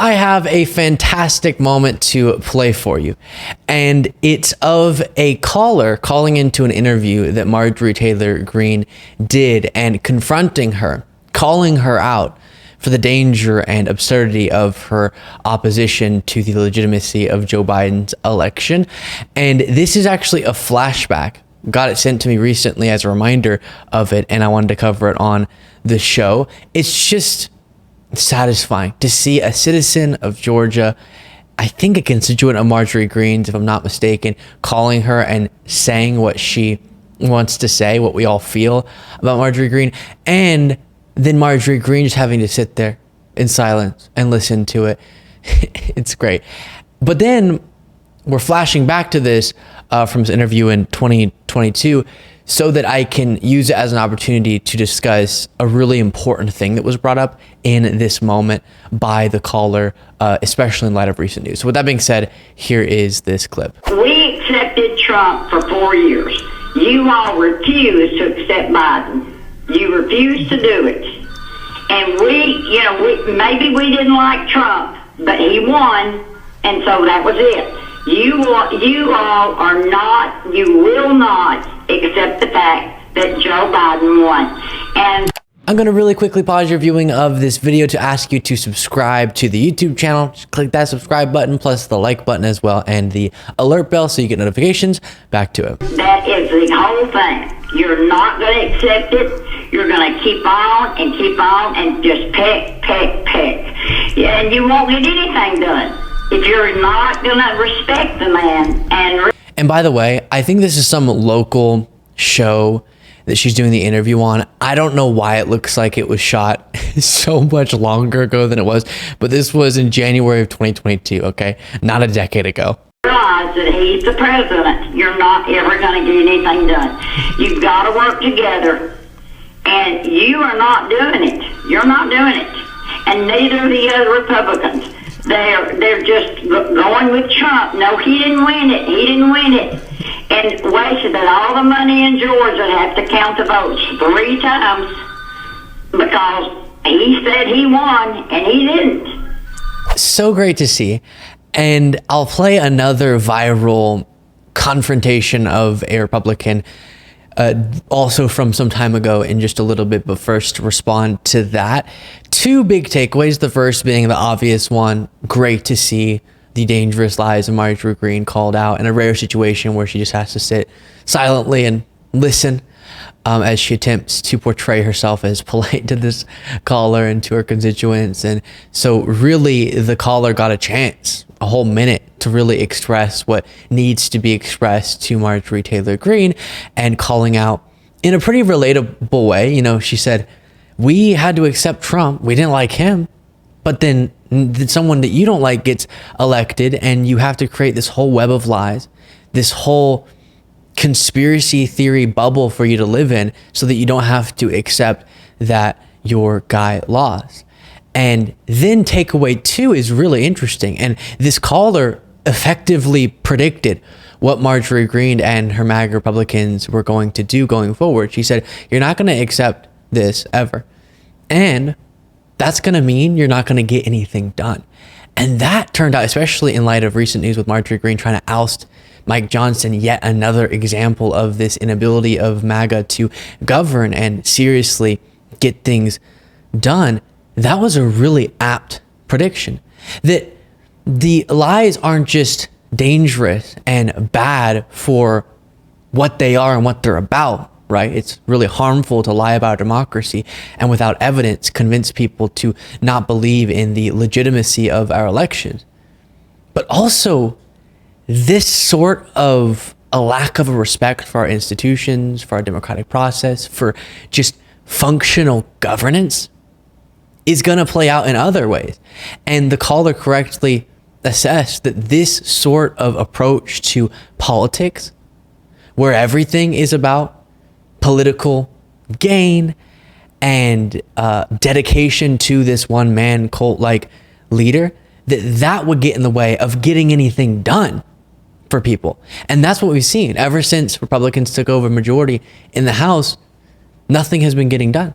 I have a fantastic moment to play for you, and it's of a caller calling into an interview that Marjorie Taylor Greene did and confronting her, calling her out for the danger and absurdity of her opposition to the legitimacy of Joe Biden's election. And this is actually a flashback. Got it sent to me recently as a reminder of it, and I wanted to cover it on the show. It's just satisfying to see a citizen of Georgia, I think a constituent of Marjorie Greene's, if I'm not mistaken, calling her and saying what she wants to say, what we all feel about Marjorie Greene, and then Marjorie Greene just having to sit there in silence and listen to it. It's great. But then we're flashing back to this from this interview in 2022 so that I can use it as an opportunity to discuss a really important thing that was brought up in this moment by the caller, especially in light of recent news. So with that being said, here is this clip. We accepted Trump for 4 years. You all refused to accept Biden. You refused to do it. And maybe we didn't like Trump, but he won, and so that was it. You all are not, you will not accept the fact that Joe Biden won. And I'm going to really quickly pause your viewing of this video to ask you to subscribe to the YouTube channel. Just click that subscribe button plus the like button as well and the alert bell so you get notifications. Back to it. That is the whole thing. You're not going to accept it. You're going to keep on and just peck. Yeah, and you won't get anything done if you're not going to respect the man. And by the way, I think this is some local show that she's doing the interview on. I don't know why it looks like it was shot so much longer ago than it was, but this was in January of 2022, okay? Not a decade ago. Realize that he's the president. You're not ever going to get anything done. You've got to work together, and you are not doing it. You're not doing it. And neither are the other Republicans. They're just going with Trump. No, he didn't win it. He didn't win it. And wasted all the money in Georgia to have to count the votes 3 times because he said he won and he didn't. So great to see. And I'll play another viral confrontation of a Republican also from some time ago in just a little bit, but first to respond to that. 2 big takeaways. The first being the obvious one. Great to see the dangerous lies of Marjorie Greene called out in a rare situation where she just has to sit silently and listen as she attempts to portray herself as polite to this caller and to her constituents. And so really the caller got a chance, a whole minute, to really express what needs to be expressed to Marjorie Taylor Greene, and calling out in a pretty relatable way. You know, she said, we had to accept Trump. We didn't like him, but then someone that you don't like gets elected and you have to create this whole web of lies, this whole conspiracy theory bubble for you to live in so that you don't have to accept that your guy lost. And then takeaway 2 is really interesting. And this caller effectively predicted what Marjorie Greene and her MAGA Republicans were going to do going forward. She said, you're not going to accept this ever. And that's going to mean you're not going to get anything done. And that turned out, especially in light of recent news with Marjorie Greene trying to oust Mike Johnson, yet another example of this inability of MAGA to govern and seriously get things done. That was a really apt prediction. That the lies aren't just dangerous and bad for what they are and what they're about, right? It's really harmful to lie about democracy and without evidence convince people to not believe in the legitimacy of our elections. But also this sort of a lack of a respect for our institutions, for our democratic process, for just functional governance is going to play out in other ways. And the caller correctly assessed that this sort of approach to politics, where everything is about political gain and dedication to this one man cult-like leader, that would get in the way of getting anything done for people. And that's what we've seen ever since Republicans took over majority in the House. Nothing has been getting done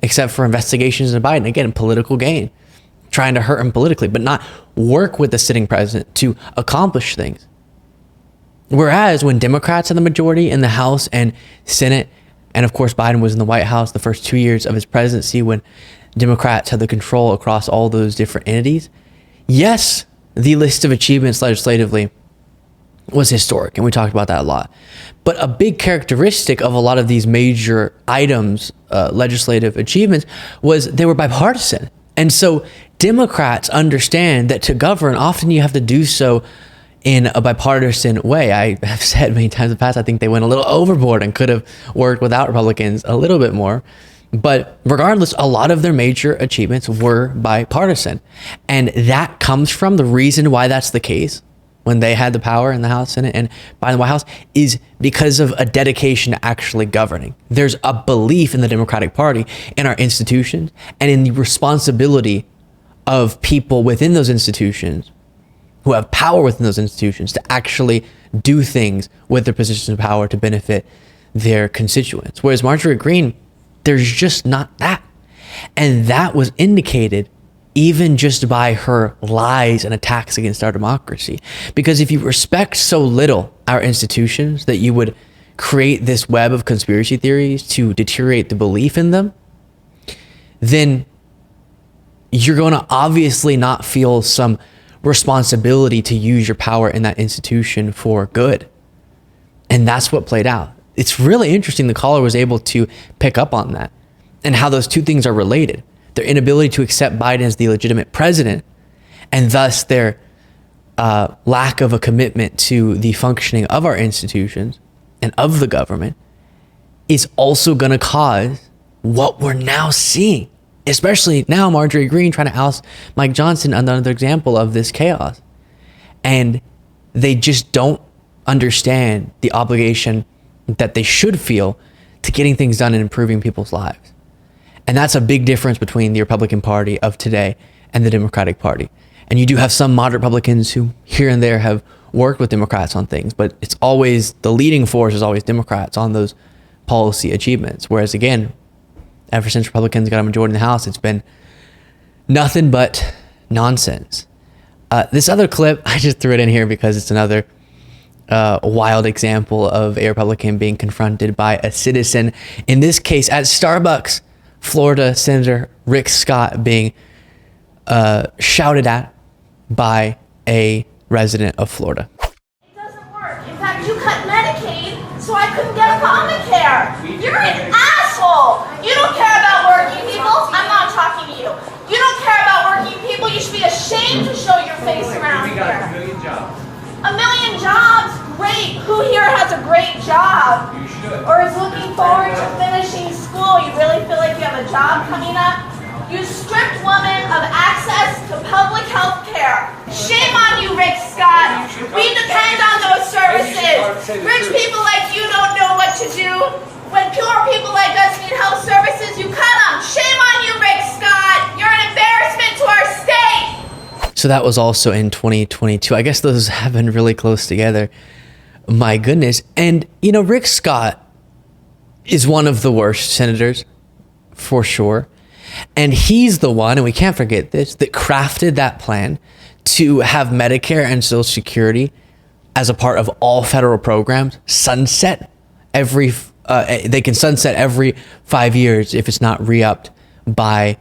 except for investigations into Biden. Again, political gain, trying to hurt him politically, but not work with the sitting president to accomplish things. Whereas when Democrats had the majority in the House and Senate, and of course Biden was in the White House the first 2 years of his presidency when Democrats had the control across all those different entities, yes, the list of achievements legislatively was historic, and we talked about that a lot. But a big characteristic of a lot of these major items, legislative achievements, was they were bipartisan. And so Democrats understand that to govern, often you have to do so in a bipartisan way. I have said many times in the past, I think they went a little overboard and could have worked without Republicans a little bit more. But regardless, a lot of their major achievements were bipartisan. And that comes from the reason why that's the case when they had the power in the House, Senate, and by the White House is because of a dedication to actually governing. There's a belief in the Democratic Party, in our institutions, and in the responsibility of people within those institutions who have power within those institutions to actually do things with their positions of power to benefit their constituents. Whereas Marjorie Greene, there's just not that. And that was indicated even just by her lies and attacks against our democracy. Because if you respect so little our institutions that you would create this web of conspiracy theories to deteriorate the belief in them, then you're going to obviously not feel some responsibility to use your power in that institution for good. And that's what played out. It's really interesting the caller was able to pick up on that and how those two things are related. Their inability to accept Biden as the legitimate president, and thus their lack of a commitment to the functioning of our institutions and of the government, is also going to cause what we're now seeing. Especially now, Marjorie Greene trying to oust Mike Johnson, another example of this chaos. And they just don't understand the obligation that they should feel to getting things done and improving people's lives. And that's a big difference between the Republican Party of today and the Democratic Party. And you do have some moderate Republicans who here and there have worked with Democrats on things, but it's always, the leading force is always Democrats on those policy achievements. Whereas again, ever since Republicans got a majority in the House, it's been nothing but nonsense. This other clip, I just threw it in here because it's another wild example of a Republican being confronted by a citizen. In this case, at Starbucks, Florida Senator Rick Scott being shouted at by a resident of Florida. It doesn't work. In fact, you cut Medicaid, so I couldn't get Obamacare. You're an asshole. You don't care about working people. I'm not talking to you. You don't care about working people. You should be ashamed to show your face around here. We got 1 million jobs. 1 million jobs? Great. Who here has a great job? You should. Or is looking forward to finishing school? You really feel like you have a job coming up? You stripped women of access to public health care. Shame on you, Rick Scott. We depend on those services. Rich people like you don't know what to do. When poor people like us need health services, you cut them. Shame on you, Rick Scott. You're an embarrassment to our state. So that was also in 2022. I guess those have been really close together. My goodness. And, you know, Rick Scott is one of the worst senators, for sure. And he's the one, and we can't forget this, that crafted that plan to have Medicare and Social Security as a part of all federal programs sunset every, they can sunset every 5 years if it's not re-upped by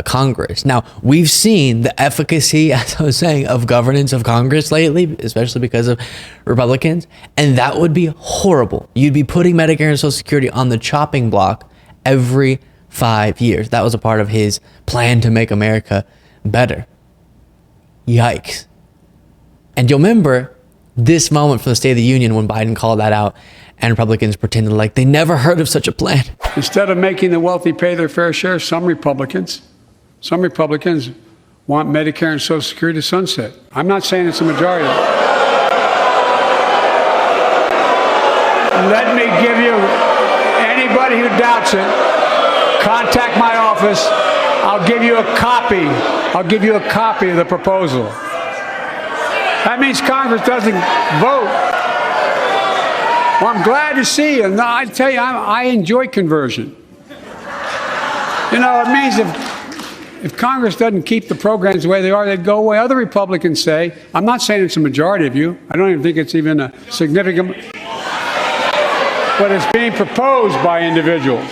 Congress. Now, we've seen the efficacy, as I was saying, of governance of Congress lately, especially because of Republicans, and that would be horrible. You'd be putting Medicare and Social Security on the chopping block every 5 years. That was a part of his plan to make America better. Yikes. And you'll remember this moment from the State of the Union when Biden called that out and Republicans pretended like they never heard of such a plan. Instead of making the wealthy pay their fair share, some Republicans want Medicare and Social Security to sunset. I'm not saying it's a majority. Let me give you, anybody who doubts it, contact my office. I'll give you a copy. I'll give you a copy of the proposal. That means Congress doesn't vote. Well, I'm glad to see you. And I tell you, I enjoy conversion. You know, it means if Congress doesn't keep the programs the way they are, they'd go away. Other Republicans say, I'm not saying it's a majority of you. I don't even think it's even a significant, but it's being proposed by individuals.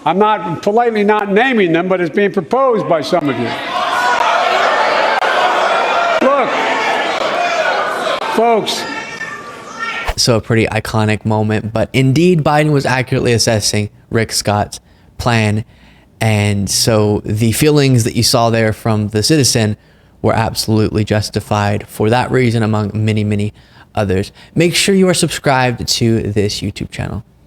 I'm not politely not naming them, but it's being proposed by some of you. Look, folks. So a pretty iconic moment, but indeed Biden was accurately assessing Rick Scott's plan. And so the feelings that you saw there from the citizen were absolutely justified for that reason, among many, many others. Make sure you are subscribed to this YouTube channel.